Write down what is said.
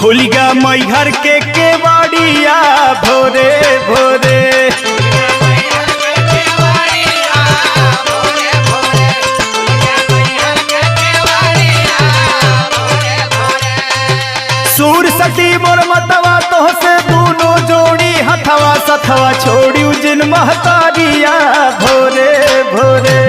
खुल गया मई घर के केवाड़िया भोरे भोरे। सूर सती मोर मतवा तो से दोनों जोड़ी हथवा सथवा छोड़ी जिन महतारिया भोरे भोरे।